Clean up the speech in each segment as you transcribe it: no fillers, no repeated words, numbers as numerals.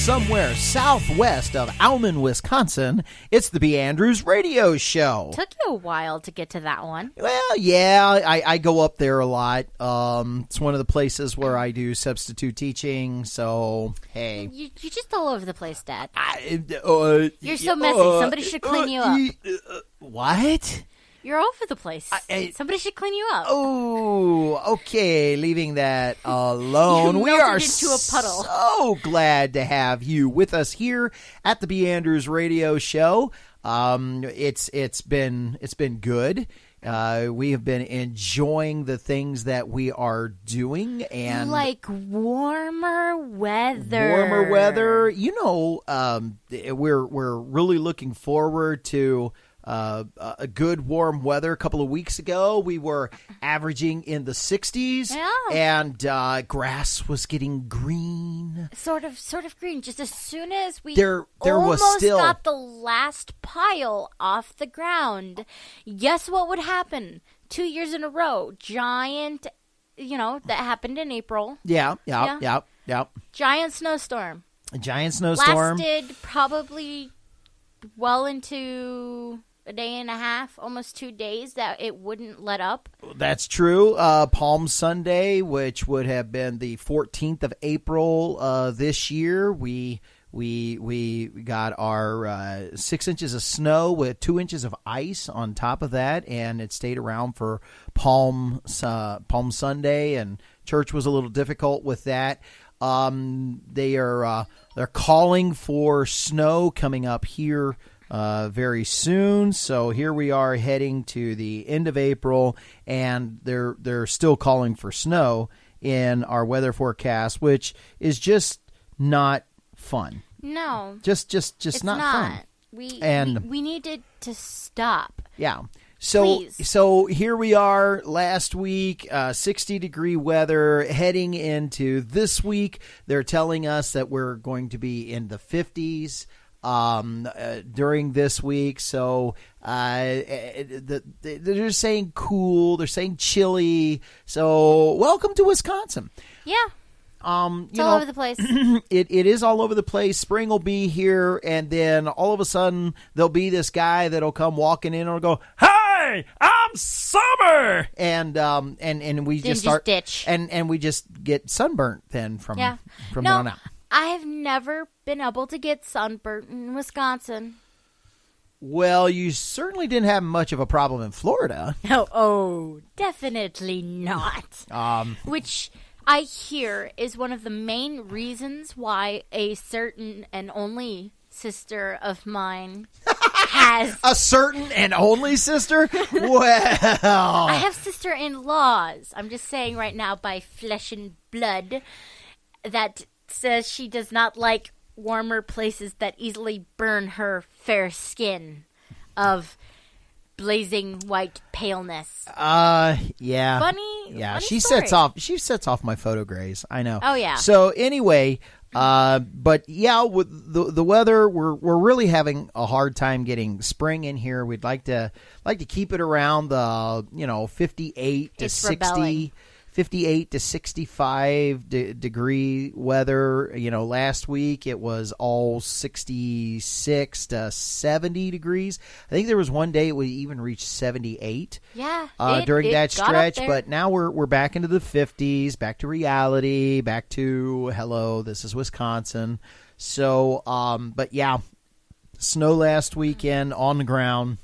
somewhere southwest of Alman, Wisconsin, it's the B.Andrews radio show. Took you a while to get to that one. Well, yeah, I go up there a lot. It's one of the places where I do substitute teaching, so, hey. You're just all over the place, Dad. You're so messy. Somebody should clean you up. What? You're all over the place. Somebody should clean you up. Oh, okay. Leaving that alone. You we are into a puddle. So glad to have you with us here at the B.Andrews radio show. It's been good. We have been enjoying the things that we are doing, and like warmer weather. You know, we're really looking forward to a good warm weather. A couple of weeks ago, we were averaging in the 60s, and grass was getting green. Sort of green. Just as soon as we there almost was still got the last pile off the ground, guess what would happen? 2 years in a row, giant. That happened in April. Yeah. Giant snowstorm. Lasted probably well into a day and a half, almost 2 days, that it wouldn't let up. That's true. Palm Sunday, which would have been the 14th of April this year, we got our 6 inches of snow with 2 inches of ice on top of that, and it stayed around for Palm Sunday, and church was a little difficult with that. They're calling for snow coming up here very soon. So here we are heading to the end of April, and they're still calling for snow in our weather forecast, which is just not fun. No, just not fun. We need it to stop. Yeah. Please. So here we are last week, 60-degree weather heading into this week. They're telling us that we're going to be in the 50s during this week. So they're saying cool. They're saying chilly. So welcome to Wisconsin. Yeah. It's all over the place. It is all over the place. Spring will be here, and then all of a sudden there'll be this guy that'll come walking in and will go, "Hey, I'm Summer," and we just start ditch, and we just get sunburnt then from then on out. I have never been able to get sunburnt in Wisconsin. Well, you certainly didn't have much of a problem in Florida. Oh, definitely not. Which I hear is one of the main reasons why a certain and only sister of mine has a certain and only sister? Well, I have sister-in-laws. I'm just saying right now, by flesh and blood, that says she does not like warmer places that easily burn her fair skin of blazing white paleness. Yeah. Funny. She story. sets off my photo grays. I know. Oh yeah. So anyway, but yeah, with the weather, we're really having a hard time getting spring in here. We'd like to keep it around the 58 to 60. 58 to 65 degree weather. Last week it was all 66 to 70 degrees. I think there was one day it would even reach 78. Yeah, during that stretch. But now we're back into the 50s, back to reality, back to hello, this is Wisconsin. So, but yeah, snow last weekend on the ground.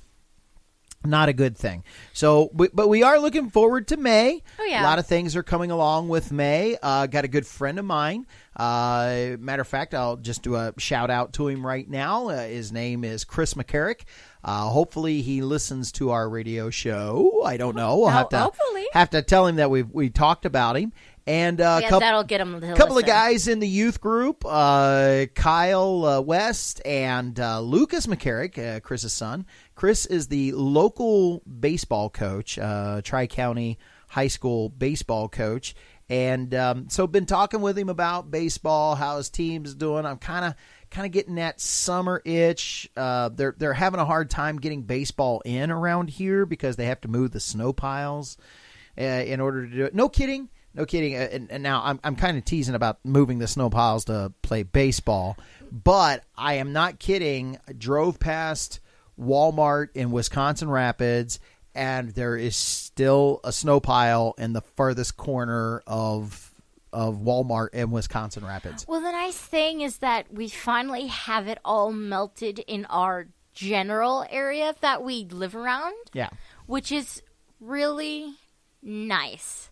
Not a good thing. So, but we are looking forward to May. Oh, yeah. A lot of things are coming along with May. Got a good friend of mine. Matter of fact, I'll just do a shout out to him right now. His name is Chris McCarrick. Hopefully he listens to our radio show. I don't know. We'll have to tell him that we talked about him. And that'll get him to couple listen. of guys in the youth group, Kyle West and Lucas McCarrick, Chris's son. Chris is the local baseball coach, Tri-County High School baseball coach. And so been talking with him about baseball, how his team's doing. I'm kind of getting that summer itch. They're having a hard time getting baseball in around here because they have to move the snow piles in order to do it. No kidding. no kidding. And now I'm kind of teasing about moving the snow piles to play baseball, but I am not kidding. I drove past Walmart in Wisconsin Rapids, and there is still a snow pile in the farthest corner of Walmart in Wisconsin Rapids. Well, the nice thing is that we finally have it all melted in our general area that we live around. Yeah. Which is really nice.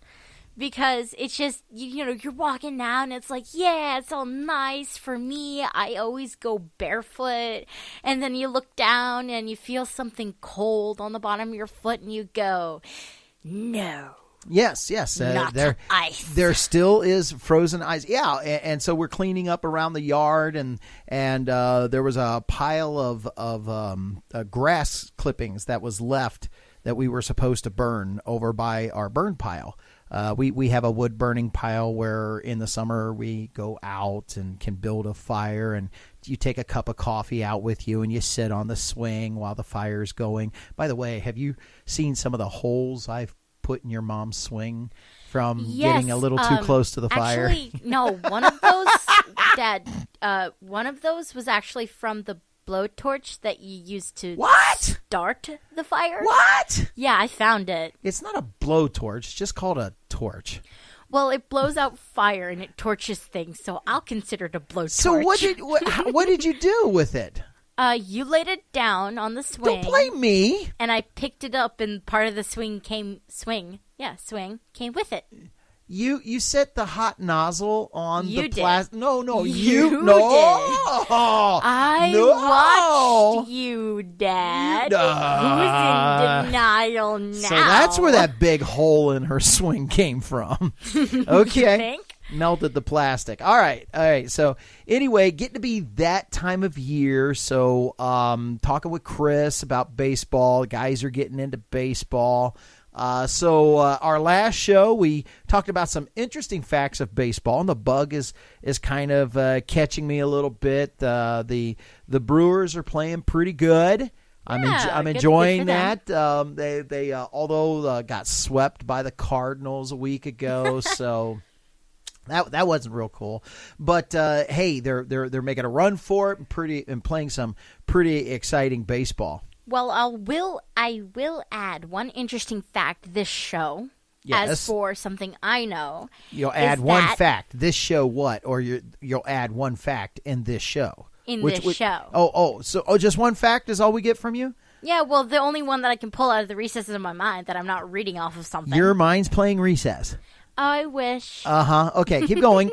Because it's just, you know, you're walking down, it's like, yeah, it's all nice for me. I always go barefoot. And then you look down and you feel something cold on the bottom of your foot and you go, no. Yes. Not ice. There still is frozen ice. Yeah, and so we're cleaning up around the yard, and there was a pile of grass clippings that was left that we were supposed to burn over by our burn pile. We have a wood burning pile where in the summer we go out and can build a fire, and you take a cup of coffee out with you and you sit on the swing while the fire's going. By the way, have you seen some of the holes I've put in your mom's swing from getting a little too close to the fire? Actually, no, one of those, Dad, one of those was actually from the blowtorch that you used to start the fire. What? Yeah, I found it. It's not a blowtorch. It's just called a torch. Well, it blows out fire and it torches things, so I'll consider it a blowtorch. So what did you do with it? You laid it down on the swing. Don't blame me. And I picked it up, and part of the swing came with it. You set the hot nozzle on you the plastic. No, you did. I watched you, Dad. Who's in denial now? So that's where that big hole in her swing came from. Okay. You think? Melted the plastic. All right. So anyway, getting to be that time of year. So talking with Chris about baseball. Guys are getting into baseball. So our last show, we talked about some interesting facts of baseball, and the bug is kind of catching me a little bit. The Brewers are playing pretty good. I'm enjoying that. They although got swept by the Cardinals a week ago, so. That wasn't real cool, but hey, they're making a run for it and playing some pretty exciting baseball. Well, I will add one interesting fact this show. Yes. As for something I know, you'll add one fact. This show what? Or you'll add one fact in this show. Show. So just one fact is all we get from you? Yeah, well, the only one that I can pull out of the recesses of my mind that I'm not reading off of something. Your mind's playing recess. I wish. Okay, keep going.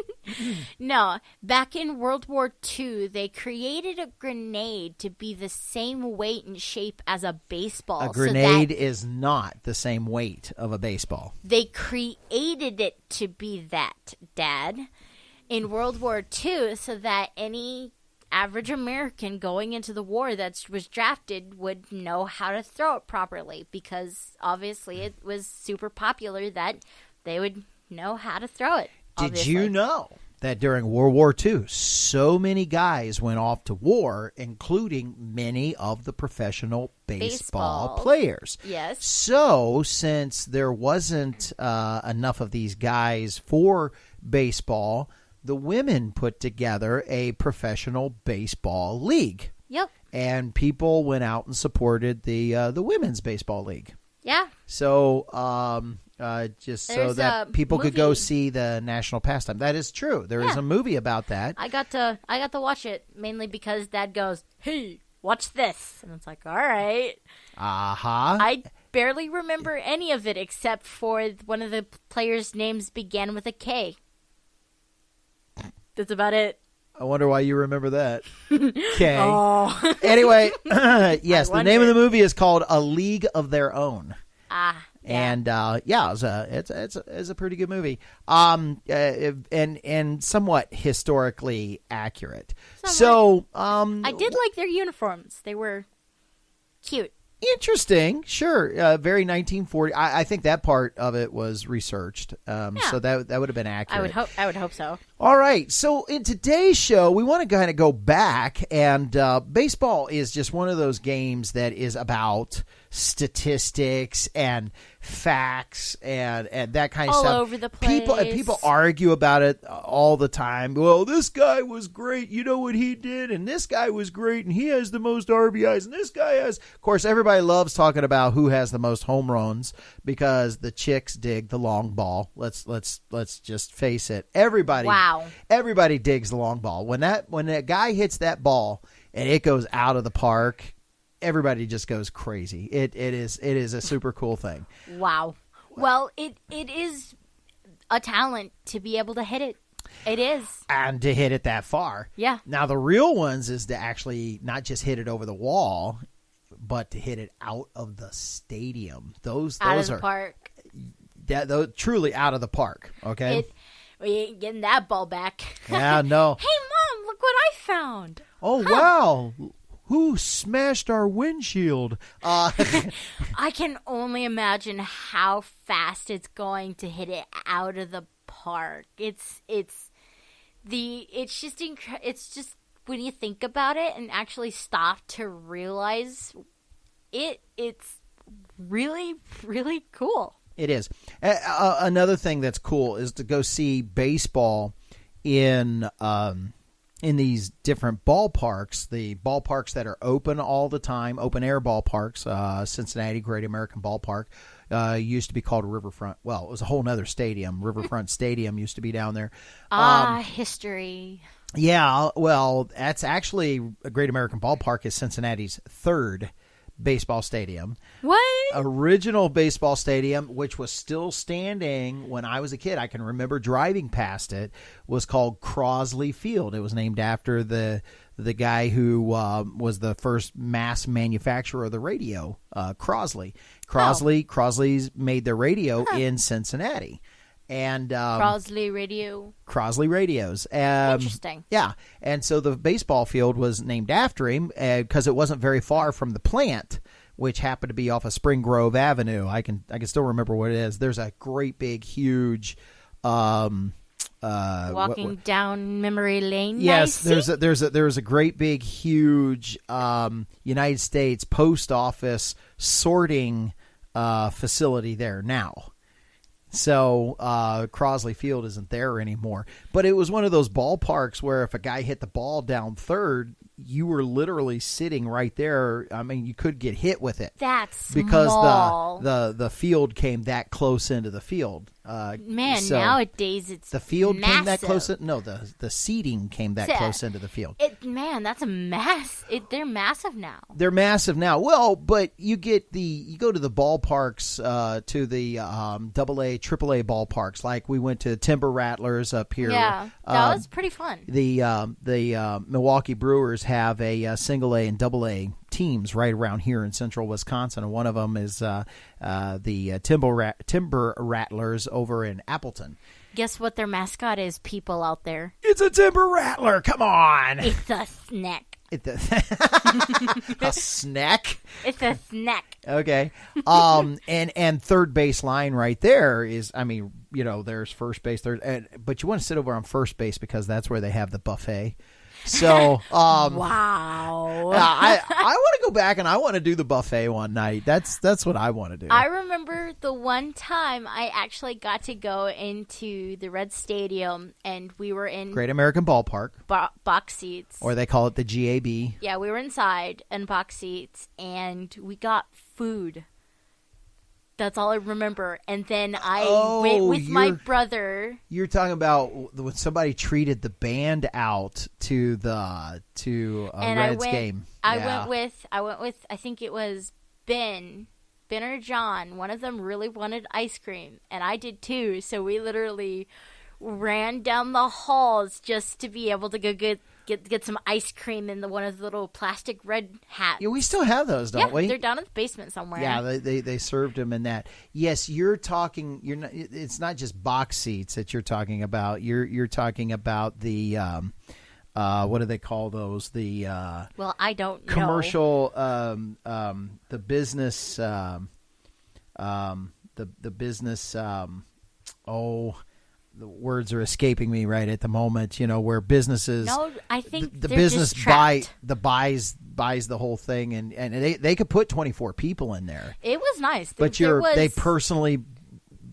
No, back in World War II, they created a grenade to be the same weight and shape as a baseball. A grenade is not the same weight of a baseball. They created it to be that, Dad, in World War II, so that any average American going into the war that was drafted would know how to throw it properly, because obviously it was super popular that they would know how to throw it. Obviously. Did you know that during World War II, so many guys went off to war, including many of the professional baseball players? Yes. So since there wasn't enough of these guys for baseball, the women put together a professional baseball league. Yep. And people went out and supported the women's baseball league. Yeah. So just so that people could go see the national pastime. That is true. There is a movie about that. I got to watch it mainly because Dad goes, "Hey, watch this," and it's like, all right. I barely remember any of it except for one of the players' names began with a K. That's about it. I wonder why you remember that. Okay. Oh. Anyway, yes, the name of the movie is called A League of Their Own. Yeah. And it's a pretty good movie. And somewhat historically accurate. So I did like their uniforms. They were cute. Interesting, sure. Very 1940. I think that part of it was researched, so that would have been accurate. I would hope so. All right. So in today's show, we want to kind of go back, and baseball is just one of those games that is about statistics and facts and that kind of all stuff. over the place. People argue about it all the time. Well, this guy was great. You know what he did? And this guy was great, and he has the most RBIs, and this guy has. Of course, everybody loves talking about who has the most home runs because the chicks dig the long ball. Let's just face it. Everybody digs the long ball. When that guy hits that ball and it goes out of the park, everybody just goes crazy. It is a super cool thing. Wow. Well, it is a talent to be able to hit it. It is. And to hit it that far. Yeah. Now the real ones is to actually not just hit it over the wall, but to hit it out of the stadium. Those out of the are park. Truly out of the park. Okay. We ain't getting that ball back. Yeah, no. Hey, Mom, look what I found. Oh, wow. Who smashed our windshield? I can only imagine how fast it's going to hit it out of the park. It's just when you think about it and actually stop to realize it's really, really cool. It is. Another thing that's cool is to go see baseball in these different ballparks, the ballparks that are open all the time, open air ballparks. Cincinnati Great American Ballpark used to be called Riverfront. Well, it was a whole nother stadium. Riverfront Stadium used to be down there. History. Yeah, well, that's actually a Great American Ballpark is Cincinnati's third baseball stadium. What? Original baseball stadium, which was still standing when I was a kid. I can remember driving past it, was called Crosley Field. It was named after the guy who was the first mass manufacturer of the radio, Crosley. Crosley's made the radio in Cincinnati. And Crosley Radios. Interesting. Yeah. And so the baseball field was named after him because it wasn't very far from the plant, which happened to be off of Spring Grove Avenue. I can still remember what it is. There's a great big huge walking down memory lane. Yes, there's a great big huge United States Post Office sorting facility there now. So Crosley Field isn't there anymore. But it was one of those ballparks where if a guy hit the ball down third, you were literally sitting right there. I mean, you could get hit with it. That's because small. the field came that close into the field. Nowadays it's the field massive. came that close. No, the seating came that close into the field. That's a mess. They're massive now. They're massive now. Well, but you go to the ballparks, to the AA, AAA ballparks. Like we went to Timber Rattlers up here. Yeah, that was pretty fun. The Milwaukee Brewers have a single A and double A teams right around here in central Wisconsin, and one of them is the Timber Rattlers over in Appleton. Guess what their mascot is, people out there? It's a Timber Rattler. Come on. It's a snack. A snack? It's a snack. Okay. And third base line right there is, I mean, there's first base, but you want to sit over on first base because that's where they have the buffet. So, wow. I want to go back and I want to do the buffet one night. That's what I want to do. I remember the one time I actually got to go into the Red Stadium and we were in Great American Ballpark. Box seats. Or they call it the GAB. Yeah, we were inside in box seats and we got food. That's all I remember. And then I went with my brother. You're talking about when somebody treated the band out to Reds game. I went with I think it was Ben or John. One of them really wanted ice cream, and I did too. So we literally ran down the halls just to be able to go get some ice cream in one of the little plastic red hats. Yeah, we still have those, don't we? They're down in the basement somewhere. Yeah, they served them in that. Yes, you're talking. It's not just box seats that you're talking about. You're talking about the what do they call those? The well, I don't know. Commercial the business the business the words are escaping me right at the moment. Where businesses, No, I think the they're business just trapped. buys the whole thing, and they could put 24 people in there. It was nice, But they personally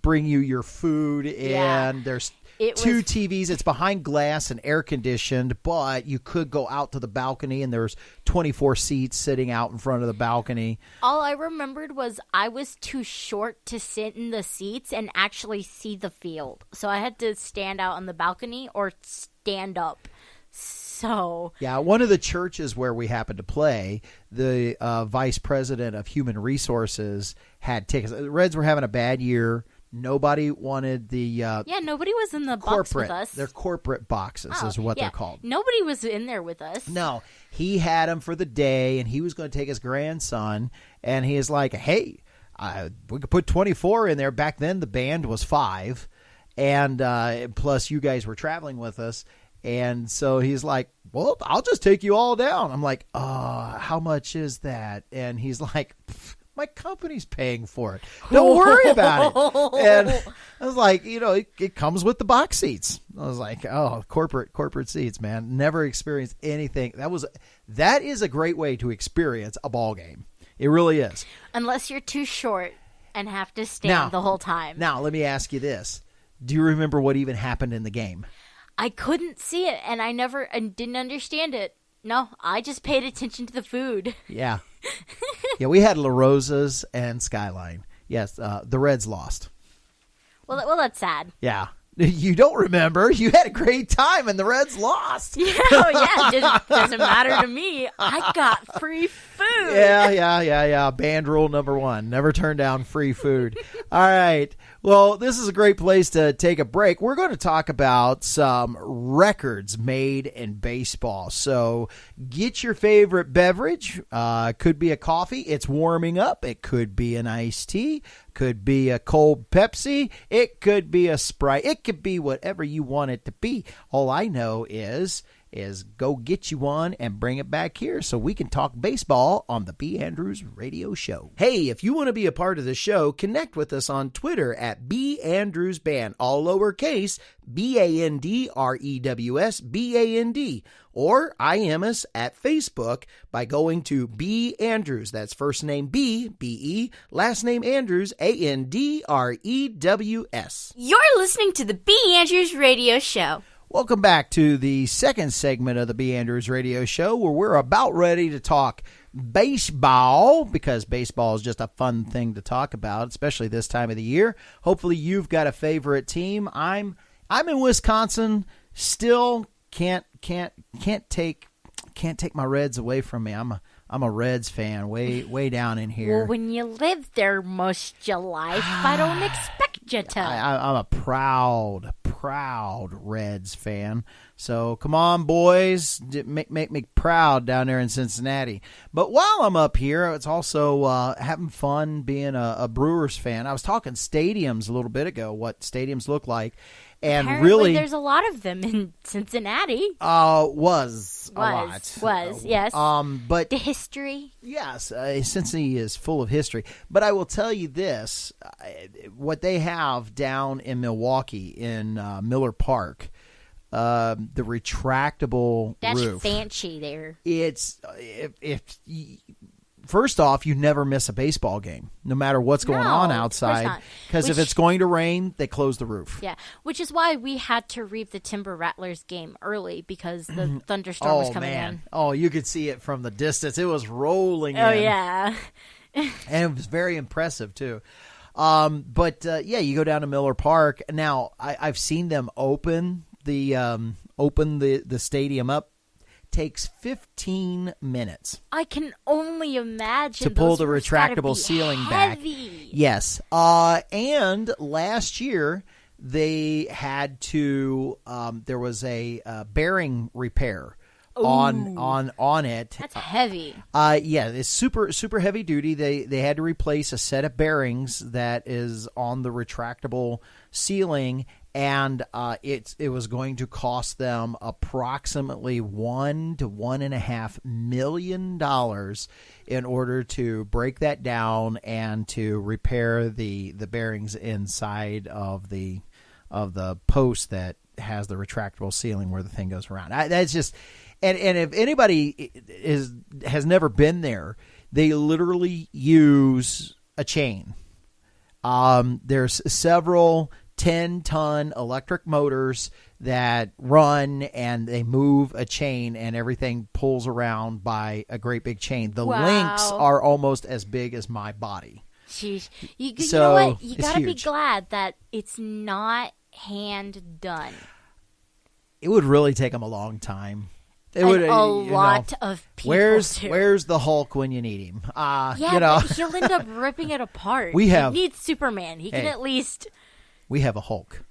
bring you your food, and there's two TVs. It's behind glass and air conditioned, but you could go out to the balcony, and there's 24 seats sitting out in front of the balcony. All I remembered was I was too short to sit in the seats and actually see the field, so I had to stand out on the balcony or stand up. So yeah, one of the churches where we happened to play, the vice president of human resources had tickets. The Reds were having a bad year. Nobody wanted the nobody was in the box with us. Their corporate boxes is what they're called. Nobody was in there with us. No, he had them for the day, and he was going to take his grandson, and he is like, hey, we could put 24 in there. Back then, the band was 5, and plus you guys were traveling with us. And so he's like, well, I'll just take you all down. I'm like, how much is that? And he's like, my company's paying for it. Don't worry about it. And I was like, it comes with the box seats. I was like, oh, corporate seats, man. Never experienced anything. That is a great way to experience a ball game. It really is. Unless you're too short and have to stand the whole time. Now, let me ask you this. Do you remember what even happened in the game? I couldn't see it, and I didn't understand it. No, I just paid attention to the food. Yeah. Yeah, we had La Rosa's and Skyline. Yes, the Reds lost. Well, that's sad. Yeah. You don't remember. You had a great time, and the Reds lost. Yeah, it doesn't matter to me. I got free food. Yeah. Band rule number 1. Never turn down free food. All right. Well, this is a great place to take a break. We're going to talk about some records made in baseball. So get your favorite beverage. Could be a coffee. It's warming up. It could be an iced tea. Could be a cold Pepsi. It could be a Sprite. It could be whatever you want it to be. All I know is go get you one and bring it back here so we can talk baseball on the B.Andrews Radio Show. Hey, if you want to be a part of the show, connect with us on Twitter at B.Andrews Band, all lowercase, BANDREWS BAND, or IM us at Facebook by going to B.Andrews. That's first name B, B-E, last name Andrews, ANDREWS. You're listening to the B.Andrews Radio Show. Welcome back to the second segment of the B.Andrews Radio Show, where we're about ready to talk baseball, because baseball is just a fun thing to talk about, especially this time of the year. Hopefully you've got a favorite team. I'm in Wisconsin. Still can't take my Reds away from me. I'm a Reds fan, way down in here. Well, when you live there most of your life, I don't expect you to. I'm a proud Reds fan. So come on, boys, make me proud down there in Cincinnati. But while I'm up here, it's also having fun being a Brewers fan. I was talking stadiums a little bit ago, what stadiums look like. And apparently really, there's a lot of them in Cincinnati. Was a lot. Yes. But the history. Yes, Cincinnati is full of history. But I will tell you this: what they have down in Milwaukee in Miller Park, the retractable roof. That's fancy there. It's First off, you never miss a baseball game, no matter what's going on outside. Because if it's going to rain, they close the roof. Yeah, which is why we had to read the Timber Rattlers game early, because the thunderstorm was coming in. Oh, you could see it from the distance. It was rolling in. Oh, yeah. And it was very impressive, too. But you go down to Miller Park. Now, I've seen them open the stadium up. Takes 15 minutes. I can only imagine to pull the retractable ceiling back. Yes. And last year they had to there was a bearing repair on it. That's heavy. It's super heavy duty. They had to replace a set of bearings that is on the retractable ceiling. And it was going to cost them approximately $1 to $1.5 million in order to break that down and to repair the bearings inside of the the post that has the retractable ceiling where the thing goes around. That's just, and if anybody has never been there, they literally use a chain. There's several 10-ton electric motors that run, and they move a chain, and everything pulls around by a great big chain. The links are almost as big as my body. Jeez. You know what? You got to be glad that it's not hand done. It would really take them a long time. It and would a lot of people. Where's the Hulk when you need him? But he'll end up ripping it apart. He needs Superman. He can at least. We have a Hulk.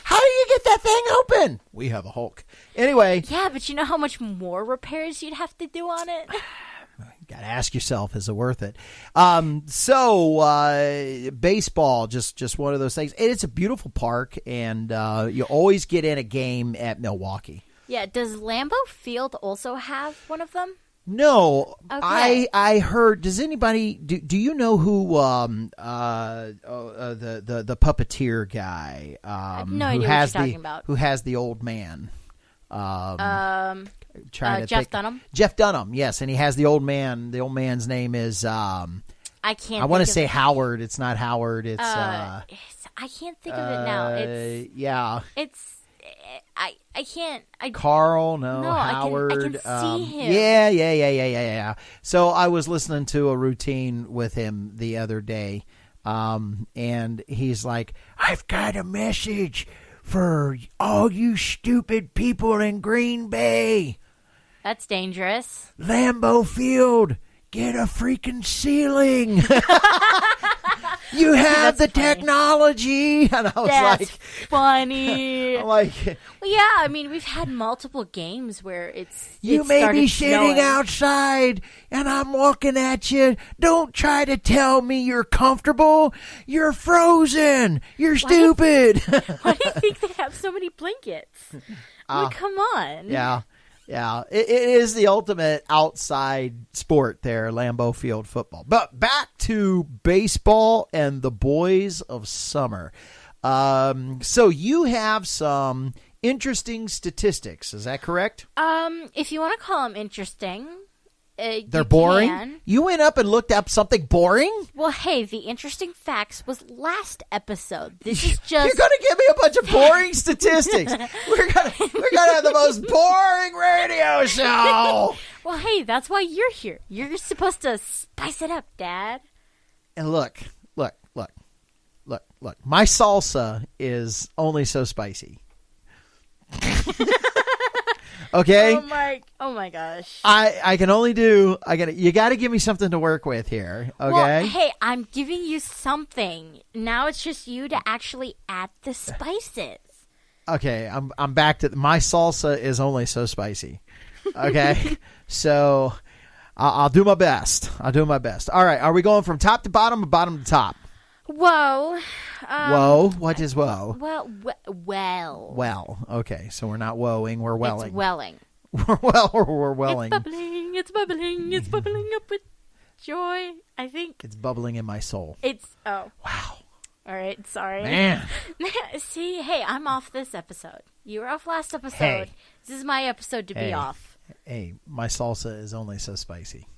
How do you get that thing open? We have a Hulk. Anyway. Yeah, but you know how much more repairs you'd have to do on it? Got to ask yourself, is it worth it? Baseball, just one of those things. And it's a beautiful park, and you always get in a game at Milwaukee. Yeah. Does Lambeau Field also have one of them? No. Okay. I heard. Does anybody do you know who the puppeteer guy I have no idea what you're talking about. Who has the old man? Jeff Dunham. Jeff Dunham, yes, and he has the old man. The old man's name is I can't. I want to say Howard. It's not Howard. It's I can't think of it now. It's I can't. Carl, no Howard. I can see him. Yeah. So I was listening to a routine with him the other day, and he's like, "I've got a message for all you stupid people in Green Bay. That's dangerous. Lambeau Field, get a freaking ceiling. You have the technology." And I was That's funny. I'm like, well, yeah, I mean, we've had multiple games where you may be sitting outside and I'm walking at you. Don't try to tell me you're comfortable. You're frozen. You're stupid. Why do you think they have so many blankets? Come on. Yeah. Yeah, it is the ultimate outside sport there, Lambeau Field football. But back to baseball and the boys of summer. So you have some interesting statistics. Is that correct? If you want to call them interesting, they're boring. Can. You went up and looked up something boring? Well, hey, the interesting facts was last episode. This is just you're gonna give me a bunch of boring statistics. We're gonna have the most boring radio show. Well, hey, that's why you're here. You're supposed to spice it up, Dad. And look. My salsa is only so spicy. Okay. Oh my gosh. I can only do. You got to give me something to work with here. Okay. Well, hey, I'm giving you something. Now it's just you to actually add the spices. Okay, I'm back to my salsa is only so spicy. Okay, so I'll do my best. All right, are we going from top to bottom or bottom to top? Whoa. Whoa? What is whoa? Well. Okay, so we're not woeing, we're welling. It's welling. We're welling. It's bubbling up with joy, I think. It's bubbling in my soul. Wow. All right, sorry. Man. See, hey, I'm off this episode. You were off last episode. Hey. This is my episode to be off. Hey, my salsa is only so spicy.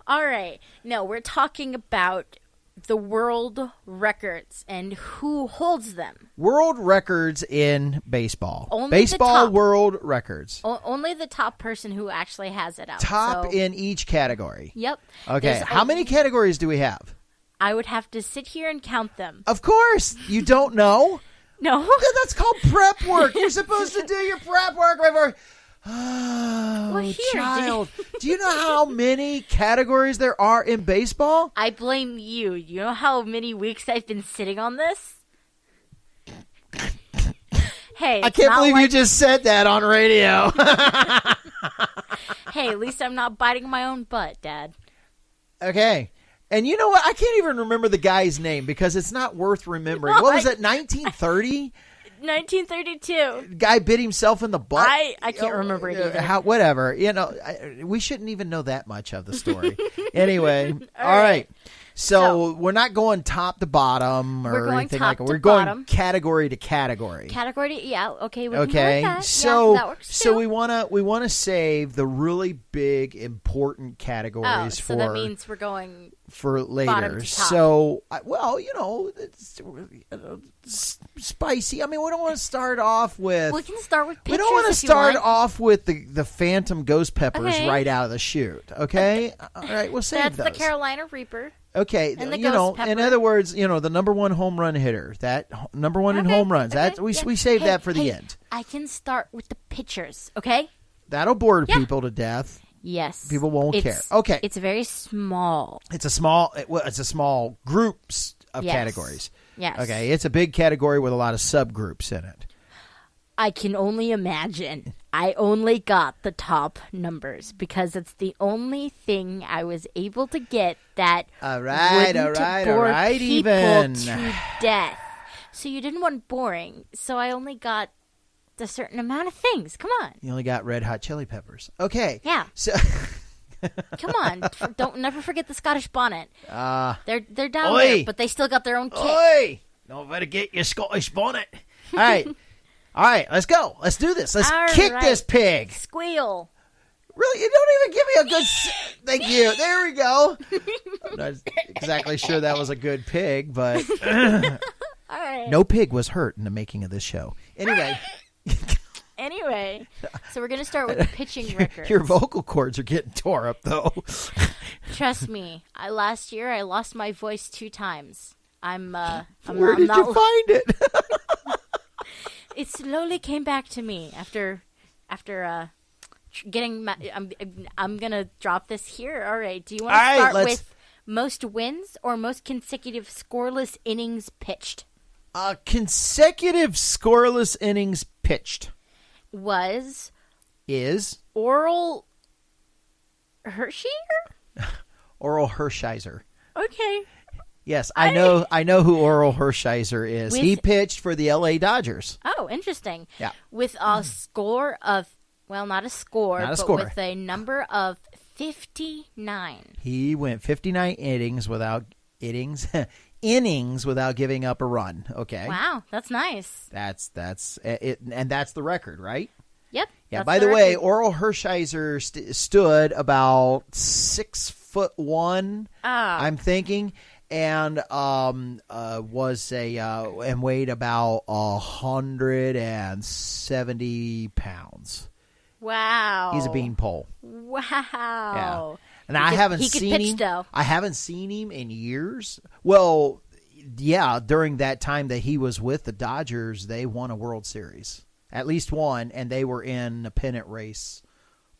All right. No, we're talking about the world records and who holds them. World records in baseball. Only baseball world records. Only the top person who actually has it out. Top in each category. Yep. Okay. How many categories do we have? I would have to sit here and count them. Of course. You don't know? No. That's called prep work. You're supposed to do your prep work before. Oh, child. Do you know how many categories there are in baseball? I blame you. You know how many weeks I've been sitting on this? Hey, I can't believe you just said that on radio. Hey, at least I'm not biting my own butt, Dad. Okay. And you know what? I can't even remember the guy's name because it's not worth remembering. What was it, 1930? 1932. Guy bit himself in the butt. I can't remember it either. Whatever. We shouldn't even know that much of the story. Anyway, all right. So we're not going top to bottom or anything like that. We're going category to category. Okay. We can Okay. go with that. So that works so too. we wanna save the really big important categories so that means we're going for later. bottom to top. So it's spicy. I mean, we don't want to start off with. We can start with pictures. We don't want to if start you want. off with the Phantom Ghost Peppers Okay. right out of the chute. Okay, all right, we'll save That's those. the Carolina Reaper. Okay, and the in ghost pepper. other words, the number one home run hitter, that number one in home runs. Okay, That we save that for the end. I can start with the pitchers. Okay. That'll bore people to death. Yes. People won't care. Okay, It's very small. it's a small groups of categories. Yes. Okay, it's a big category with a lot of subgroups in it. I can only imagine. I only got the top numbers because it's the only thing I was able to get that All right, bore people even. to death. So you didn't want boring, so I only got a certain amount of things. Come on. You only got Red Hot Chili Peppers. Okay. Yeah. So Come on. Don't never forget the Scottish bonnet. They're down Oi. there, but they still got their own kit. Oi! Don't better get your Scottish bonnet. All right. All right, let's go. Let's do this. Let's All kick right. this pig. Squeal. Really? You don't even give me a good... Thank you. There we go. I'm not exactly sure that was a good pig, but... All right. No pig was hurt in the making of this show. Anyway, so we're going to start with the pitching records. Your vocal cords are getting tore up, though. Trust me. Last year I lost my voice 2 times. Where did you find it? It slowly came back to me after getting. I'm gonna drop this here. All right. Do you want to start with most wins or most consecutive scoreless innings pitched? Consecutive scoreless innings pitched is Oral Hershiser. Oral Hershiser. Okay. Yes, I know who Oral Hershiser is. He pitched for the LA Dodgers. Oh, interesting. Yeah. With a score of, well, not a score, but with a number of 59. He went 59 innings without innings without giving up a run. Okay. Wow, that's nice. That's it, and that's the record, right? Yep. Yeah. By the way, Oral Hershiser stood about 6'1". I'm thinking. And was and weighed about 170 pounds. Wow, he's a beanpole. Wow. Yeah. And I haven't seen him. Though. I haven't seen him in years. Well, yeah, during that time that he was with the Dodgers, they won a World Series, at least one, and they were in a pennant race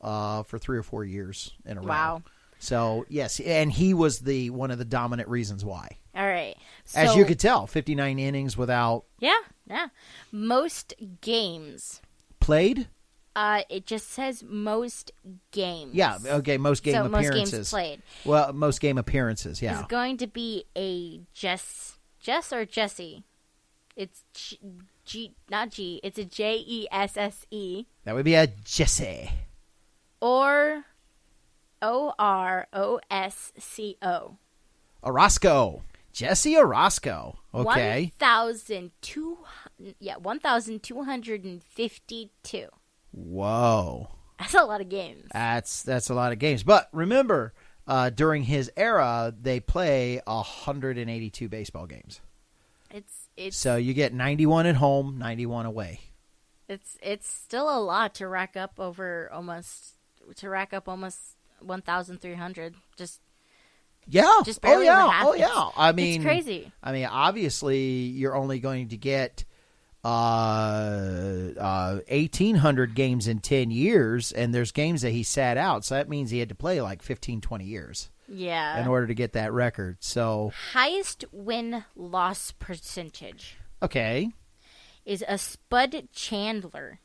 for 3 or 4 years in a row. Wow. So, yes, and he was one of the dominant reasons why. All right. So, as you could tell, 59 innings without... Yeah. Most games. Played? It just says most games. Yeah, okay, most game appearances. Most games played. Well, most game appearances, yeah. It's going to be a Jess or Jesse? It's not G. It's a Jesse. That would be a Jesse. Or... Orosco. Orozco. Jesse Orozco. Okay. 1,252. Whoa. That's a lot of games. That's a lot of games. But remember, during his era, they play 182 baseball games. It's so you get 91 at home, 91 away. It's still a lot to rack up almost 1,300. Just barely over half. Oh yeah. I mean, it's crazy. I mean, obviously, you're only going to get 1,800 games in 10 years, and there's games that he sat out, so that means he had to play like 15, 20 years. Yeah. In order to get that record. So highest win-loss percentage. Okay. Is a Spud Chandler.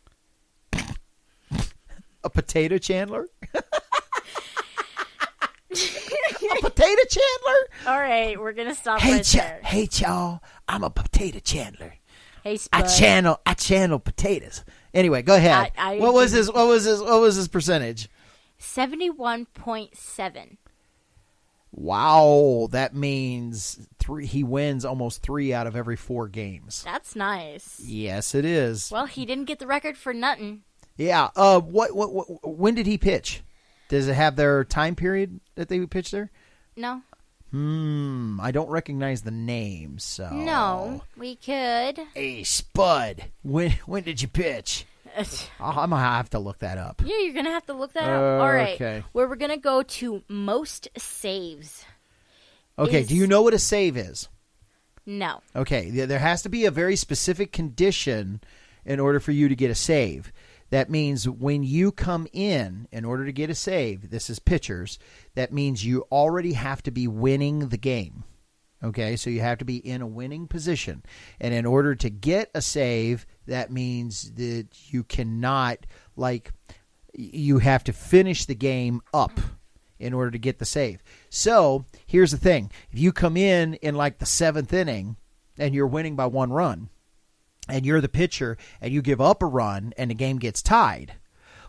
A potato chandler? A potato chandler? All right, we're going to stop right there. Hey, y'all, I'm a potato chandler. Hey, Spud. I channel potatoes. Anyway, go ahead. What was his percentage? 71.7. Wow, that means he wins almost 3 out of every 4 games. That's nice. Yes, it is. Well, he didn't get the record for nothing. Yeah. When did he pitch? Does it have their time period that they pitch there? No. I don't recognize the name, so. No, we could. Hey, Spud, when did you pitch? I'm going to have to look that up. Yeah, you're going to have to look that up. All right. Okay. Where we're going to go to most saves. Okay, do you know what a save is? No. Okay, there has to be a very specific condition in order for you to get a save. That means when you come in order to get a save, this is pitchers, that means you already have to be winning the game. Okay, so you have to be in a winning position. And in order to get a save, that means that you cannot, you have to finish the game up in order to get the save. So here's the thing. If you come in like the 7th inning and you're winning by 1 run, and you're the pitcher and you give up a run and the game gets tied,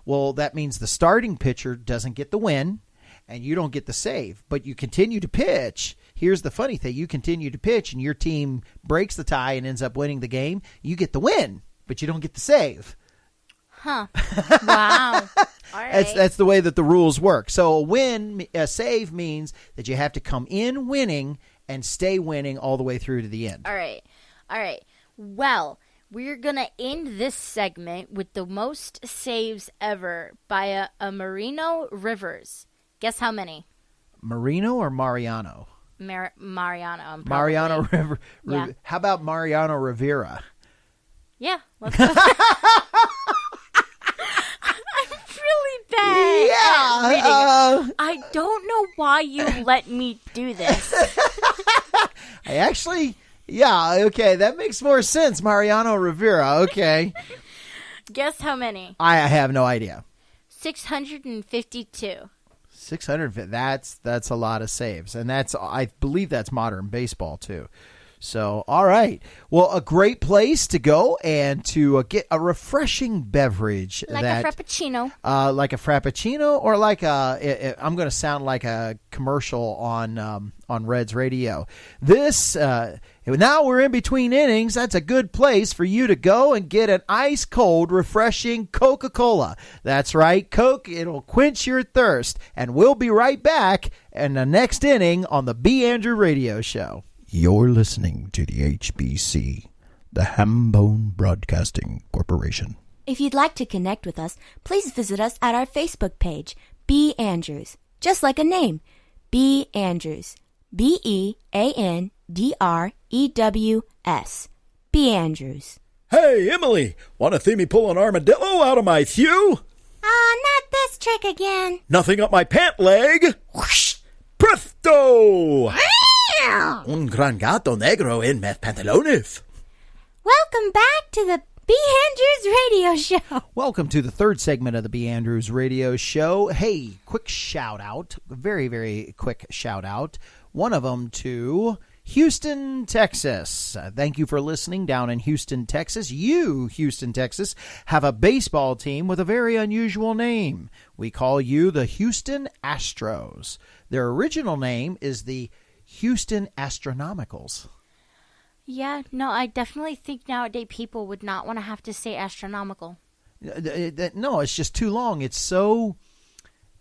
well, that means the starting pitcher doesn't get the win and you don't get the save, but you continue to pitch. Here's the funny thing. You continue to pitch and your team breaks the tie and ends up winning the game. You get the win, but you don't get the save. Huh. Wow. All right. That's the way that the rules work. So a save means that you have to come in winning and stay winning all the way through to the end. All right. Well, we're going to end this segment with the most saves ever by a Marino Rivers. Guess how many? Marino or Mariano? Mariano. Mariano River. Yeah. How about Mariano Rivera? Yeah. Let's go. I'm really bad at reading. I don't know why you let me do this. I actually... Yeah, okay, that makes more sense, Mariano Rivera, okay. Guess how many? I have no idea. 652. 650, that's a lot of saves, and I believe that's modern baseball, too. So, all right. Well, a great place to go and to get a refreshing beverage. Like a Frappuccino. Like a Frappuccino or I'm going to sound like a commercial on Reds Radio. Now we're in between innings. That's a good place for you to go and get an ice cold, refreshing Coca-Cola. That's right, Coke. It'll quench your thirst. And we'll be right back in the next inning on the B.Andrews Radio Show. You're listening to the HBC, the Hambone Broadcasting Corporation. If you'd like to connect with us, please visit us at our Facebook page, B.Andrews, just like a name, B.Andrews, B-E-A-N-D-R-E-W-S, B.Andrews. Hey, Emily, want to see me pull an armadillo out of my shoe? Not this trick again. Nothing up my pant leg? Whoosh! Presto! Un gran gato negro en mis pantalones. Welcome back to the B.Andrews Radio Show. Welcome to the third segment of the B.Andrews Radio Show. Hey, quick shout out, very, very quick shout out. One of them to Houston, Texas. Thank you for listening down in Houston, Texas. You, Houston, Texas, have a baseball team with a very unusual name. We call you the Houston Astros. Their original name is the Houston Astronomicals. Yeah, no, I definitely think nowadays people would not want to have to say astronomical. No, it's just too long. It's so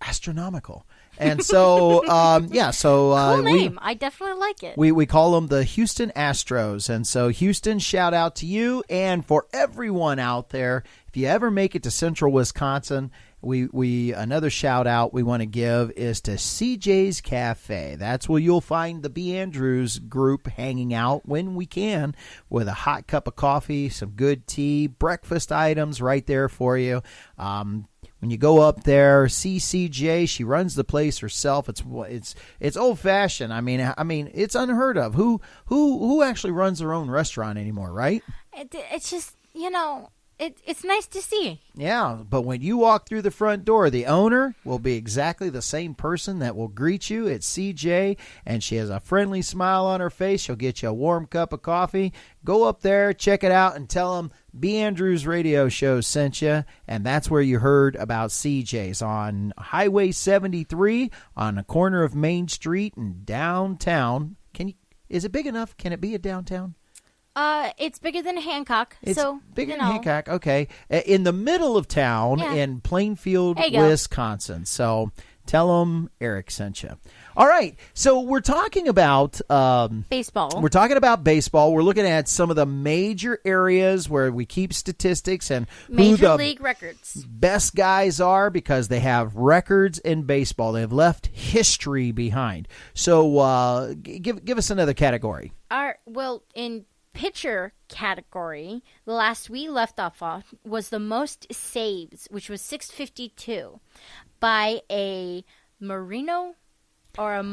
astronomical. And so, cool name. I definitely like it. We call them the Houston Astros. And so, Houston, shout out to you. And for everyone out there, if you ever make it to Central Wisconsin, we another shout out we want to give is to CJ's Cafe. That's where you'll find the B.Andrews group hanging out when we can with a hot cup of coffee, some good tea, breakfast items right there for you. When you go up there, see CJ. She runs the place herself. It's old fashioned. I mean, it's unheard of. Who actually runs their own restaurant anymore, right? It's just it's nice to see. Yeah, but when you walk through the front door, the owner will be exactly the same person that will greet you. It's CJ, and she has a friendly smile on her face. She'll get you a warm cup of coffee. Go up there, check it out, and tell them B.Andrews radio show sent you, and that's where you heard about CJ's on Highway 73 on the corner of Main Street in downtown. Is it big enough? Can it be a downtown? It's bigger than Hancock. It's so bigger than Hancock. Okay, in the middle of town in Plainfield, Wisconsin. So tell them Eric sent you. All right, so we're talking about baseball. We're talking about baseball. We're looking at some of the major areas where we keep statistics and Major who the league records. best guys are because they have records in baseball. They've left history behind. So give us another category. In pitcher category, the last we left off on was the most saves, which was 652 by a Mariano Rivera.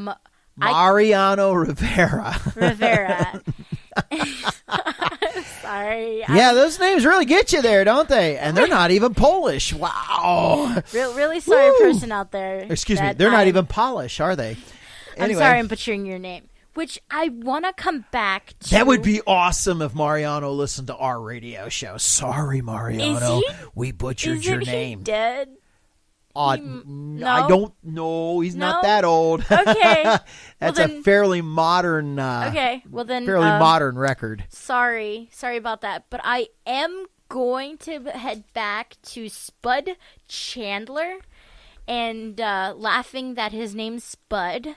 Sorry. Yeah, those names really get you there, don't they? And they're not even Polish. Wow. Really sorry, person out there. Excuse me. They're not even Polish, are they? Anyway. I'm sorry I'm butchering your name. Which I want to come back to. That would be awesome if Mariano listened to our radio show. Sorry, Mariano. We butchered your name. Is he dead? No? I don't know. He's not that old. Okay. That's a fairly modern modern record. Sorry about that. But I am going to head back to Spud Chandler and laughing that his name's Spud.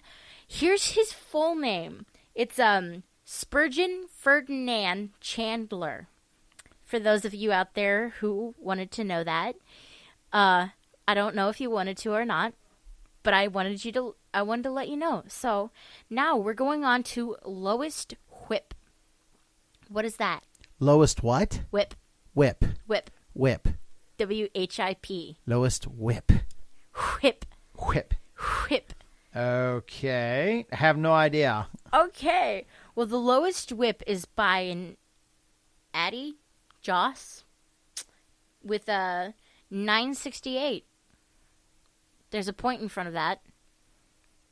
Here's his full name. It's Spurgeon Ferdinand Chandler. For those of you out there who wanted to know that. I don't know if you wanted to or not, but I wanted to let you know. So now we're going on to lowest whip. What is that? Lowest what? Whip. Whip. Whip. Whip. WHIP. Lowest whip. Whip. Whip. Whip. Okay. I have no idea. Okay. Well, the lowest whip is by an Addy Joss with a 968. There's a point in front of that,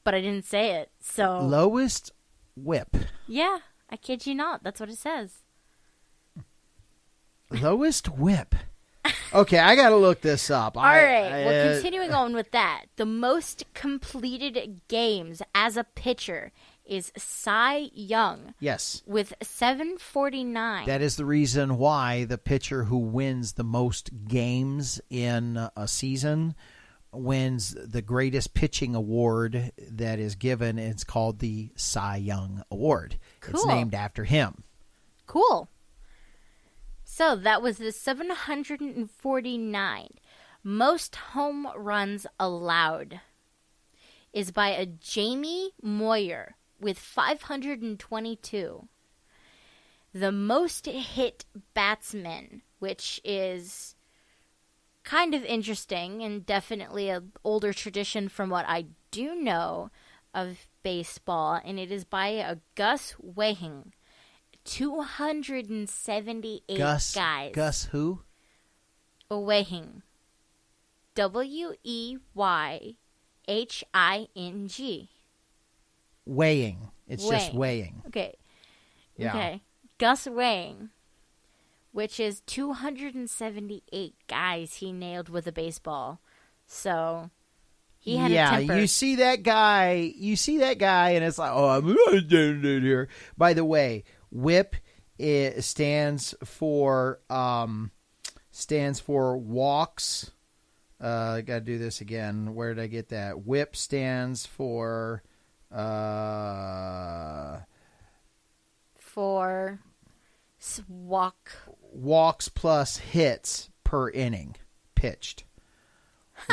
but I didn't say it, so... Lowest whip. Yeah, I kid you not. That's what it says. Lowest whip. Okay, I got to look this up. All right, well, continuing on with that. The most completed games as a pitcher is Cy Young. Yes. With 749. That is the reason why the pitcher who wins the most games in a season wins the greatest pitching award that is given. It's called the Cy Young Award. Cool. It's named after him. Cool. So that was the 749. Most home runs allowed is by a Jamie Moyer with 522. The most hit batsman, which is kind of interesting and definitely an older tradition from what I do know of baseball, and it is by a Gus Wehing. 278 guys. Gus who? Wehing. Weyhing. Weighing. It's just weighing. Okay. Yeah. Okay. Gus Wehing, which is 278 guys he nailed with a baseball. So he had a temper. You see that guy, and it's like, oh, I'm doing it here. By the way, WHIP stands for walks. I got to do this again. Where did I get that? WHIP stands for walks plus hits per inning pitched.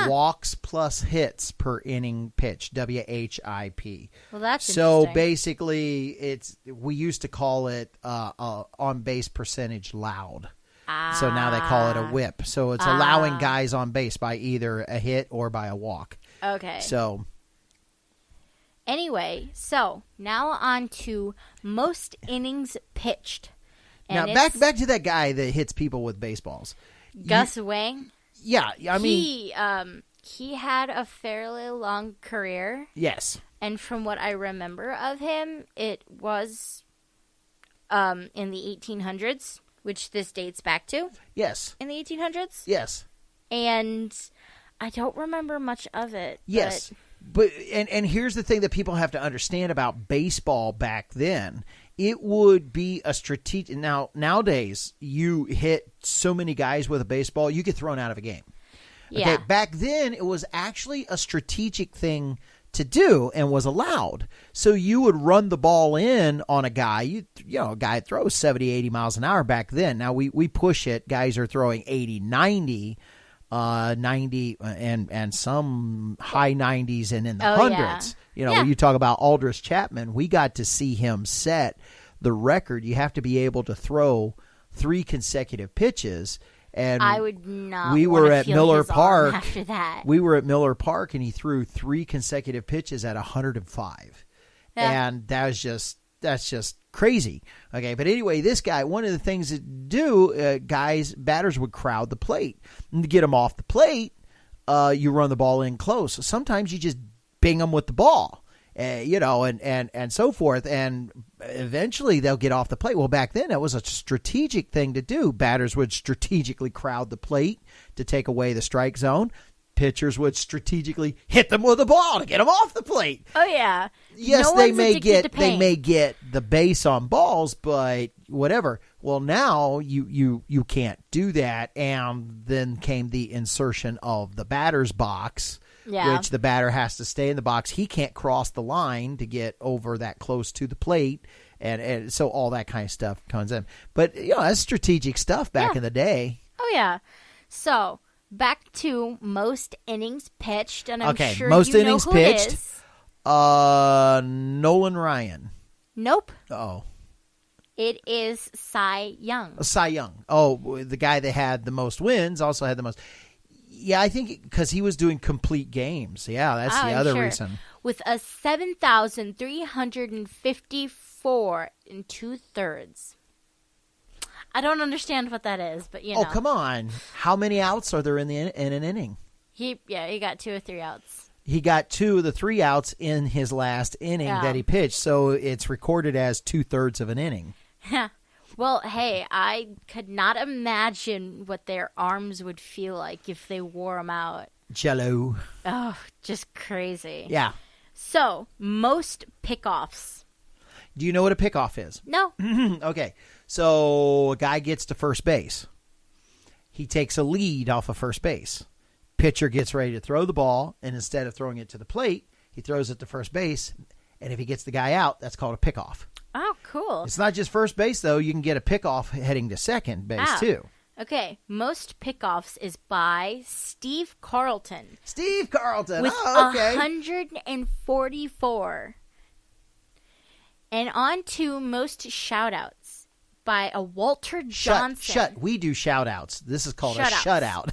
Walks plus hits per inning pitched. WHIP. Well, that's so interesting. basically, we used to call it on base percentage loud. So now they call it a whip. So it's allowing guys on base by either a hit or by a walk. Okay. So anyway, so now on to most innings pitched. And now back to that guy that hits people with baseballs. Gus Wehing. Yeah, I mean, he had a fairly long career. Yes. And from what I remember of him, it was in the 1800s. which this dates back to Yes. in the 1800s. Yes. And I don't remember much of it. Yes. But here's the thing that people have to understand about baseball back then. It would be a strategic. Nowadays, you hit so many guys with a baseball, you get thrown out of a game. Yeah. Okay, back then, it was actually a strategic thing to do and was allowed. So you would run the ball in on a guy. You know, a guy throws 70, 80 miles an hour back then. Now we push it. Guys are throwing 80, 90, 90 and some high 90s and in the hundreds. Yeah. You know, when you talk about Aldrich Chapman, we got to see him set the record. You have to be able to throw 3 consecutive pitches. And I would not. We were at feel Miller his arm Park after that. We were at Miller Park, and he threw 3 consecutive pitches at 105, and that's just crazy. Okay, but anyway, this guy, one of the things that batters would crowd the plate, and to get him off the plate, you run the ball in close. So sometimes you just bing them with the ball. And so forth, and eventually they'll get off the plate. Well, back then, that was a strategic thing to do. Batters would strategically crowd the plate to take away the strike zone. Pitchers would strategically hit them with the ball to get them off the plate. Oh, yeah. Yes, No they one's may addicted to pain. get the base on balls, but whatever. Well, now you can't do that, and then came the insertion of the batter's box. Yeah. Which the batter has to stay in the box. He can't cross the line to get over that close to the plate. And so all that kind of stuff comes in. But, that's strategic stuff back in the day. Oh, yeah. So, back to most innings pitched. And I'm sure most you innings know who it pitched. is. Nolan Ryan. Nope. Oh. It is Cy Young. Cy Young. Oh, the guy that had the most wins also had the most. Yeah, I think because he was doing complete games. Yeah, that's the other reason. With a 7,354 and 2/3. I don't understand what that is, but you know. Oh, come on. How many outs are there in an inning? He got 2 or 3 outs. He got 2 of the 3 outs in his last inning that he pitched, so it's recorded as 2/3 of an inning. Well, hey, I could not imagine what their arms would feel like if they wore them out. Jello. Oh, just crazy. Yeah. So, most pickoffs. Do you know what a pickoff is? No. Okay. So, a guy gets to first base. He takes a lead off of first base. Pitcher gets ready to throw the ball, and instead of throwing it to the plate, he throws it to first base. And if he gets the guy out, that's called a pickoff. Oh, cool. It's not just first base, though. You can get a pickoff heading to second base, too. Okay, most pickoffs is by Steve Carlton. Steve Carlton. With 144. And on to most shout-outs by a Walter Johnson. We do shout-outs. This is called Shut-outs. a shutout.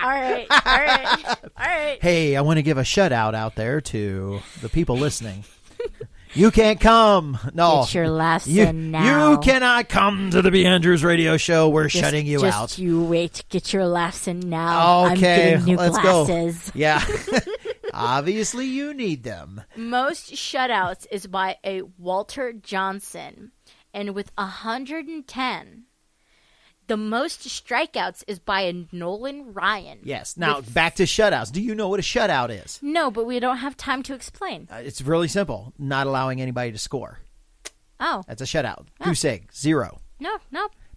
All right. Hey, I want to give a shutout out there to the people listening. You can't come. No. Get your laughs in now. You cannot come to the B.Andrews radio show. We're shutting you out. Just you wait. Get your laughs in now. Okay, I'm getting new let's glasses. go. Yeah. Obviously, you need them. Most shutouts is by a Walter Johnson. And with 110... The most strikeouts is by a Nolan Ryan. Yes. Now, back to shutouts. Do you know what a shutout is? No, but we don't have time to explain. It's really simple. Not allowing anybody to score. Oh. That's a shutout. Goose egg. 0. No.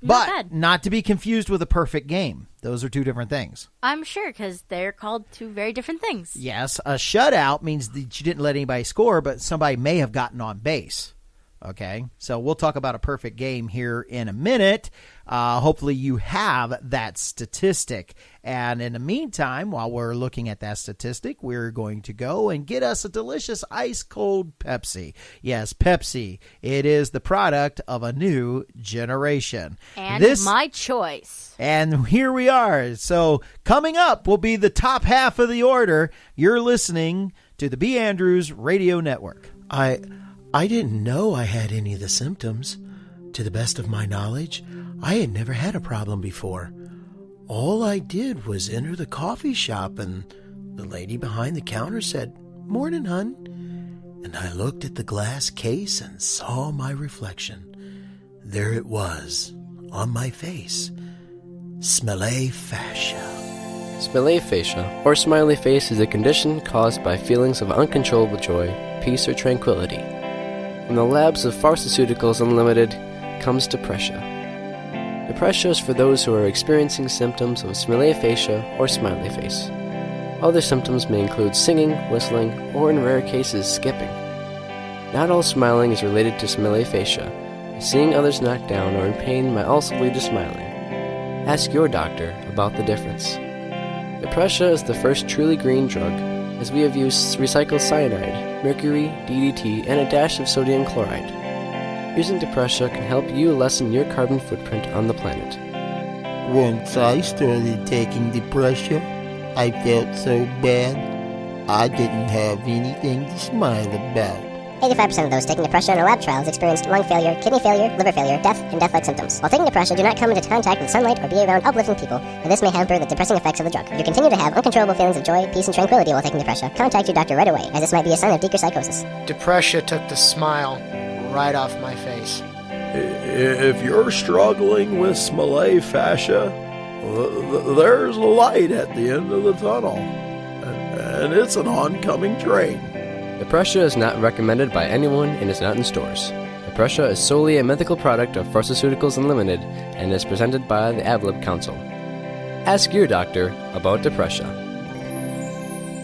But not to be confused with a perfect game. Those are 2 different things. I'm sure, because they're called 2 very different things. Yes. A shutout means that you didn't let anybody score, but somebody may have gotten on base. Okay, so we'll talk about a perfect game here in a minute. Hopefully you have that statistic. And in the meantime, while we're looking at that statistic, we're going to go and get us a delicious ice-cold Pepsi. Yes, Pepsi. It is the product of a new generation. And my choice. And here we are. So coming up will be the top half of the order. You're listening to the B.Andrews Radio Network. I didn't know I had any of the symptoms. To the best of my knowledge, I had never had a problem before. All I did was enter the coffee shop, and the lady behind the counter said, "Morning, hun." And I looked at the glass case and saw my reflection. there it was, on my face. Smiley fascia. Smiley fascia, or smiley face, is a condition caused by feelings of uncontrollable joy, peace, or tranquility. From the labs of Pharmaceuticals Unlimited comes depressia. Depressia is for those who are experiencing symptoms of smiley fascia or smiley face. Other symptoms may include singing, whistling, or in rare cases, skipping. Not all smiling is related to smiley fascia. Seeing others knocked down or in pain might also lead to smiling. Ask your doctor about the difference. Depressia is the first truly green drug, as we have used recycled cyanide, mercury, DDT, and a dash of sodium chloride. Using Depressia can help you lessen your carbon footprint on the planet. Once I started taking Depressia, I felt so bad, I didn't have anything to smile about. 85% of those taking Depressia in our lab trials experienced lung failure, kidney failure, liver failure, death, and death-like symptoms. While taking Depressia, do not come into contact with sunlight or be around uplifting people, and this may hamper the depressing effects of the drug. If you continue to have uncontrollable feelings of joy, peace, and tranquility while taking Depressia, contact your doctor right away, as this might be a sign of deeper psychosis. Depressia took the smile right off my face. If you're struggling with Smiley fascia, there's a light at the end of the tunnel, and it's an oncoming train. Depressia is not recommended by anyone and is not in stores. Depressia is solely a medical product of Pharmaceuticals Unlimited and is presented by the AVLIB Council. Ask your doctor about Depressia.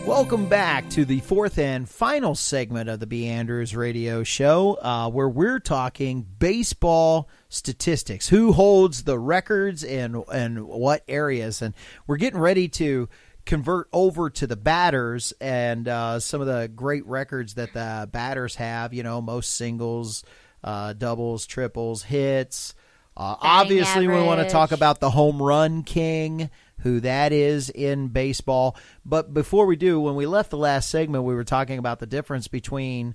Welcome back to the fourth and final segment of the B.Andrews radio show, where we're talking baseball statistics. Who holds the records and what areas? And we're getting ready to convert over to the batters and some of the great records that the batters have, most singles, doubles, triples, hits. Obviously, we want to talk about the home run king, who that is in baseball. But before we do, when we left the last segment, we were talking about the difference between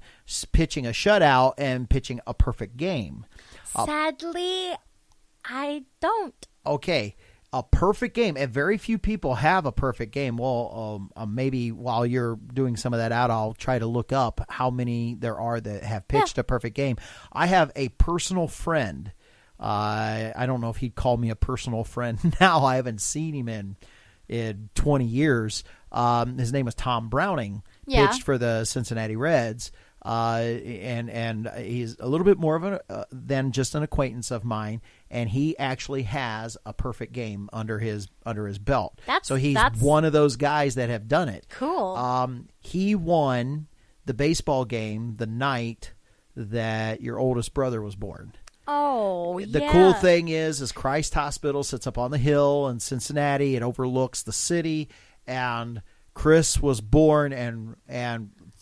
pitching a shutout and pitching a perfect game. Sadly, I don't. Okay. A perfect game, and very few people have a perfect game. Well, maybe while you're doing some of that out, I'll try to look up how many there are that have pitched a perfect game. I have a personal friend. I don't know if he'd call me a personal friend now. I haven't seen him in 20 years. His name was Tom Browning. Pitched for the Cincinnati Reds. And he's a little bit more of than just an acquaintance of mine, and he actually has a perfect game under his belt. So he's one of those guys that have done it. Cool. He won the baseball game the night that your oldest brother was born. Oh, yeah. The cool thing is Christ Hospital sits up on the hill in Cincinnati. It overlooks the city, and Chris was born, and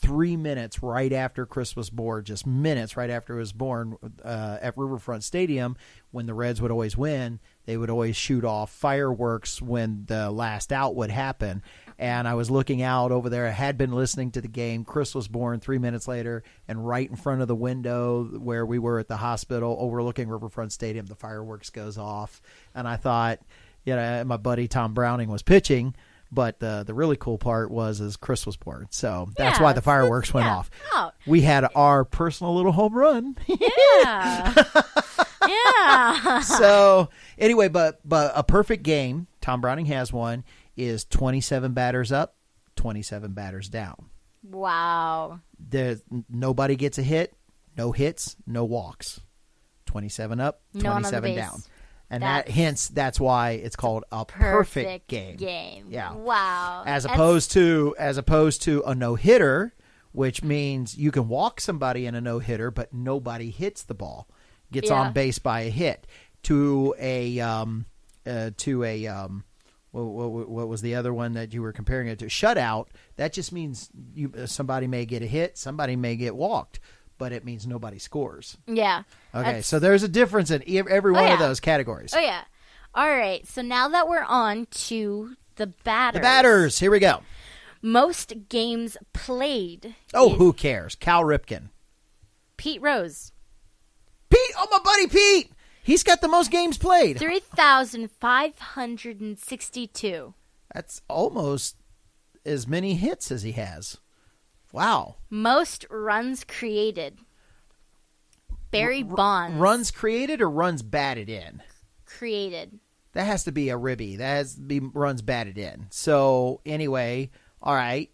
3 minutes right after Chris was born, just minutes right after he was born, at Riverfront Stadium, when the Reds would always win, they would always shoot off fireworks when the last out would happen. And I was looking out over there. I had been listening to the game. Chris was born 3 minutes later, and right in front of the window where we were at the hospital overlooking Riverfront Stadium, the fireworks goes off. And I thought, my buddy Tom Browning was pitching, but the really cool part was as Chris was born. So that's why the fireworks went off. Oh. We had our personal little home run. Yeah. Yeah. So anyway, but a perfect game, Tom Browning has one, is 27 batters up, 27 batters down. Wow. Nobody gets a hit, no hits, no walks. 27 up, 27 down. And that's why it's called a perfect game. Yeah. Wow. As opposed to a no-hitter, which means you can walk somebody in a no-hitter, but nobody hits the ball, gets on base by a hit. What was the other one that you were comparing it to? Shutout. That just means somebody may get a hit, somebody may get walked, but it means nobody scores. Yeah. Okay, so there's a difference in every one of those categories. Oh, yeah. All right, so now that we're on to the batters. The batters, here we go. Most games played. Oh, who cares? Cal Ripken. Pete Rose. Pete, my buddy Pete. He's got the most games played. 3,562. That's almost as many hits as he has. Wow. Most runs created. Barry Bonds. Runs created or runs batted in? Created. That has to be a ribby. That has to be runs batted in. So, anyway, all right.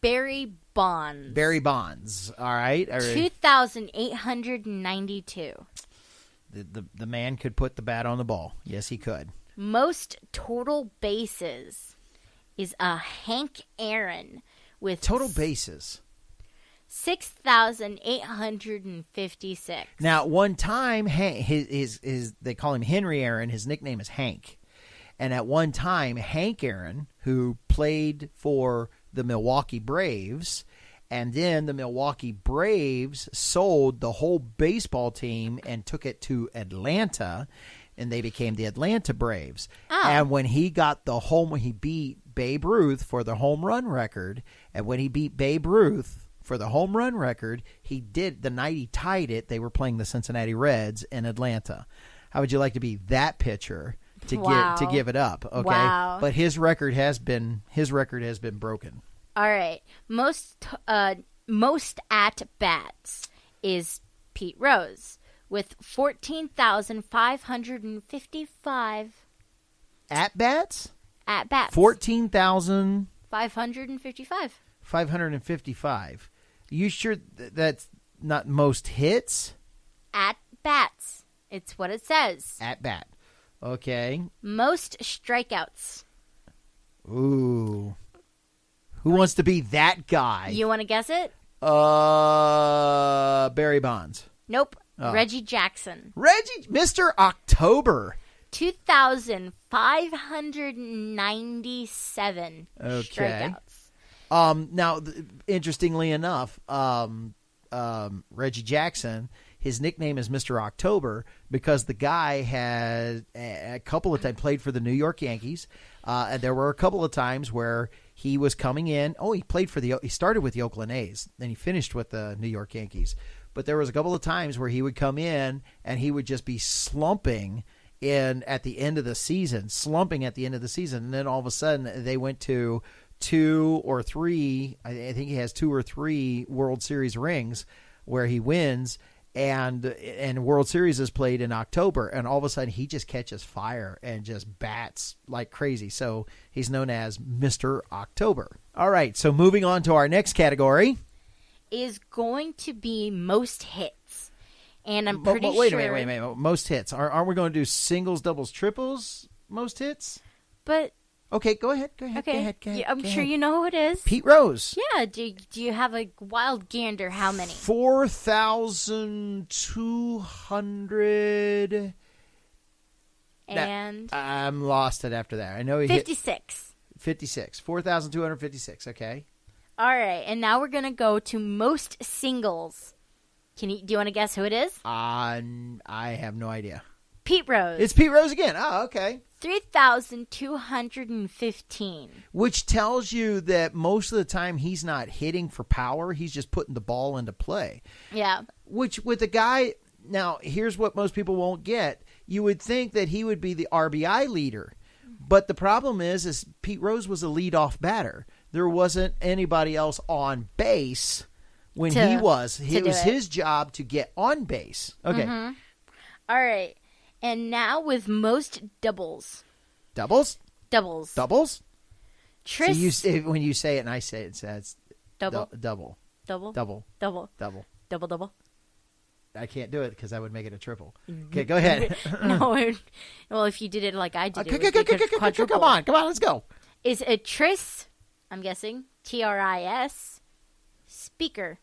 Barry Bonds. Barry Bonds. All right. 2,892. The man could put the bat on the ball. Yes, he could. Most total bases is a Hank Aaron with total bases 6,856. Now, at one time, his they call him Henry Aaron. His nickname is Hank. And at one time, Hank Aaron, who played for the Milwaukee Braves, and then the Milwaukee Braves sold the whole baseball team and took it to Atlanta, and they became the Atlanta Braves. Oh. And when he beat Babe Ruth for the home run record, he did the night he tied it. They were playing the Cincinnati Reds in Atlanta. How would you like to be that pitcher to give it up? Okay, wow. But his record has been broken. All right, most at bats is Pete Rose with 14,555 at bats. At bats. 14,555. 555. You sure that's not most hits? At bats. It's what it says. At bat. Okay. Most strikeouts. Ooh. Who wants to be that guy? You want to guess it? Barry Bonds. Nope. Oh. Reggie Jackson. Mr. October. 2,597 Okay. strikeouts. Now, interestingly enough, Reggie Jackson, his nickname is Mr. October because the guy had a couple of times played for the New York Yankees, and there were a couple of times where he was coming in. Oh, he started with the Oakland A's, then he finished with the New York Yankees. But there was a couple of times where he would come in and he would just be slumping at the end of the season, and then all of a sudden they went to 2 or 3. I think he has 2 or 3 World Series rings where he wins, and World Series is played in October, and all of a sudden he just catches fire and just bats like crazy. So he's known as Mr. October. All right, so moving on to our next category is going to be most hits. And I'm pretty sure... Wait a minute. Most hits. Aren't we going to do singles, doubles, triples, most hits? But... Okay, go ahead. Okay. I'm sure you know who it is. Pete Rose. Yeah. Do you have a wild gander? How many? 4,200. And? I'm lost it after that. I know he 56. 56. 4,256. Okay. All right. And now we're going to go to most singles. Do you want to guess who it is? I have no idea. Pete Rose. It's Pete Rose again. Oh, okay. 3,215. Which tells you that most of the time he's not hitting for power. He's just putting the ball into play. Yeah. Which with the guy, now here's what most people won't get. You would think that he would be the RBI leader. But the problem is Pete Rose was a leadoff batter. There wasn't anybody else on base when he was. It was his job to get on base. Okay. Mm-hmm. All right. And now with most doubles. Doubles? Doubles. So when you say it and I say it, it's double. Double. I can't do it because I would make it a triple. Okay, go ahead. No, well, if you did it like I did, quadruple. Come on, let's go. Is a tris? I'm guessing TRIS speaker.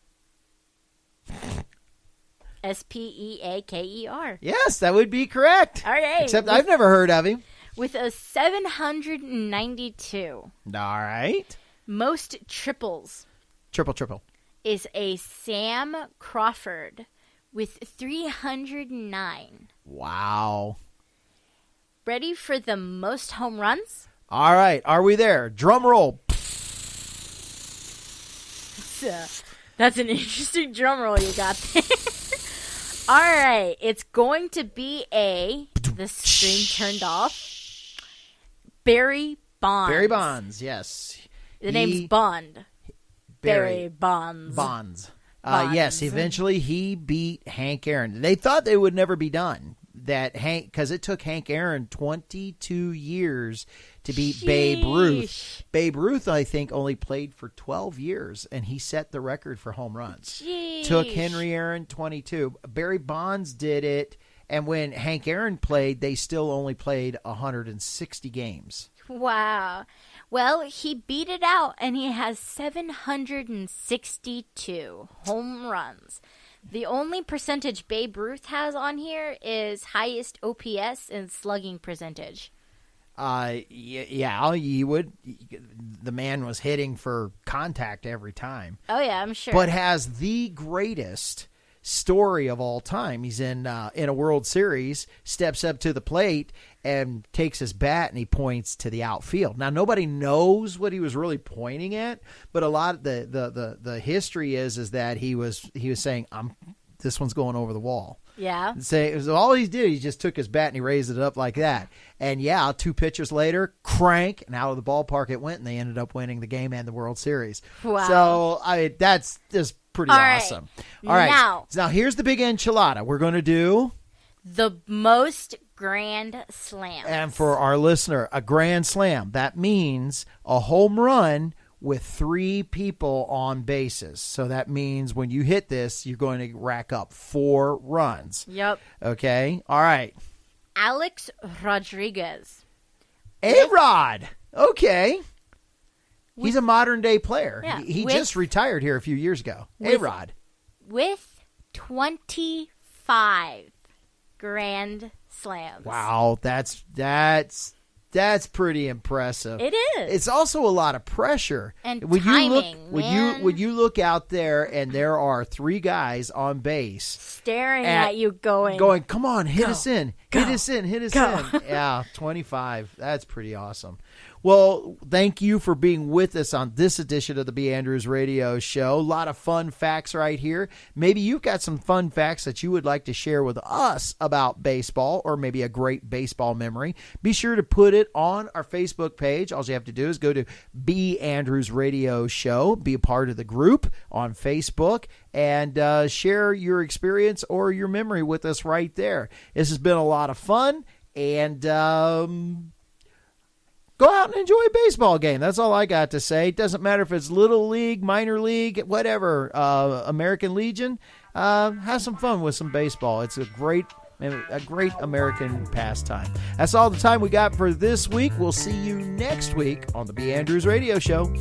SPEAKER. Yes, that would be correct. All right. Except I've never heard of him. With a 792. All right. Most triples. Triple. Is a Sam Crawford with 309. Wow. Ready for the most home runs? All right. Are we there? Drum roll. That's an interesting drum roll you got there. All right. It's going to be the screen turned off. Barry Bonds. Barry Bonds, yes. The name's Bond. Barry Bonds. Yes, eventually he beat Hank Aaron. They thought they would never be done. Because it took Hank Aaron 22 years to beat Babe Ruth. Babe Ruth, I think, only played for 12 years, and he set the record for home runs. Took Henry Aaron 22. Barry Bonds did it, and when Hank Aaron played, they still only played 160 games. Wow. Well, he beat it out, and he has 762 home runs. The only percentage Babe Ruth has on here is highest OPS and slugging percentage. Yeah, you would. The man was hitting for contact every time. Oh, yeah, I'm sure. But has the greatest story of all time. He's in a World Series, steps up to the plate and takes his bat and he points to the outfield. Now nobody knows what he was really pointing at, but a lot of the history is that he was saying, this one's going over the wall. Yeah. Say all he did, he just took his bat and he raised it up like that. And yeah, 2 pitches later, crank, and out of the ballpark it went, and they ended up winning the game and the World Series. Wow. So that's just pretty awesome. All right. Now here's the big enchilada. We're going to do the most grand slam. And for our listener, a grand slam. That means a home run with 3 people on bases. So that means when you hit this, you're going to rack up 4 runs. Yep. Okay. All right. Alex Rodriguez. A-Rod. Okay. He's a modern day player. Yeah, he just retired here a few years ago. A-Rod. With 25 grand slams. Wow, that's pretty impressive. It is. It's also a lot of pressure. And when timing, when you look out there and there are 3 guys on base staring at you going, come on, hit us in. Hit us in. Yeah, 25. That's pretty awesome. Well, thank you for being with us on this edition of the B.Andrews Radio Show. A lot of fun facts right here. Maybe you've got some fun facts that you would like to share with us about baseball, or maybe a great baseball memory. Be sure to put it on our Facebook page. All you have to do is go to B.Andrews Radio Show, be a part of the group on Facebook, and share your experience or your memory with us right there. This has been a lot of fun, and go out and enjoy a baseball game. That's all I got to say. It doesn't matter if it's Little League, Minor League, whatever, American Legion. Have some fun with some baseball. It's a great American pastime. That's all the time we got for this week. We'll see you next week on the B. Andrews Radio Show.